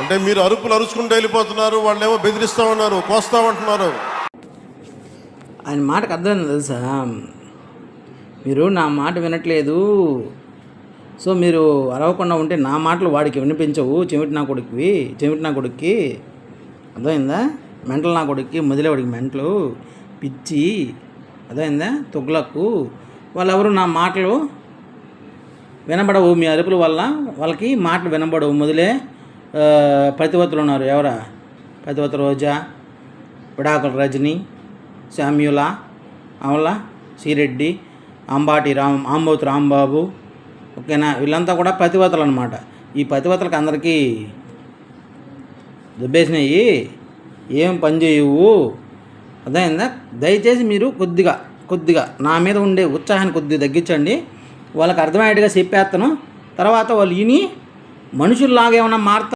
అంటే మీరు అరుపులు అరుచుకుంటూ వెళ్ళిపోతున్నారు, వాళ్ళేమో బెదిరిస్తూ ఉన్నారు, కోస్తామంటున్నారు. ఆయన మాటకు అర్థం తెలుసా? మీరు నా మాట వినట్లేదు, సో మీరు అరవకుండా ఉంటే నా మాటలు వాడికి వినిపించవు. చెవిటి నా కొడుక్కి అర్థమైందా? మెంటలు నా కొడుక్కి, మొదలేవాడికి మెంటలు పిచ్చి, అర్థమైందా? తుగ్లకు వాళ్ళెవరు నా మాటలు వినబడవు. మీ అరుపుల వల్ల వాళ్ళకి మాటలు వినబడవు. మొదలే ప్రతివతులు ఉన్నారు. ఎవరా ప్రతివత? రోజా, విడాకుల రజని, శామ్యుల, అమల, శ్రీరెడ్డి, ఆంబోతు రాంబాబు, ఓకేనా? వీళ్ళంతా కూడా ప్రతివతలు అనమాట. ఈ ప్రతివతలకు అందరికీ దుబ్బేసినాయి, ఏం పని చేయవు, అర్థమైందా? దయచేసి మీరు కొద్దిగా నా మీద ఉండే ఉత్సాహాన్ని కొద్దిగా తగ్గించండి. వాళ్ళకి అర్థమయ్యేట్టుగా చెప్పేస్తాను. తర్వాత వాళ్ళు విని మనుషుల్లాగా ఏమన్నా మారుతారు.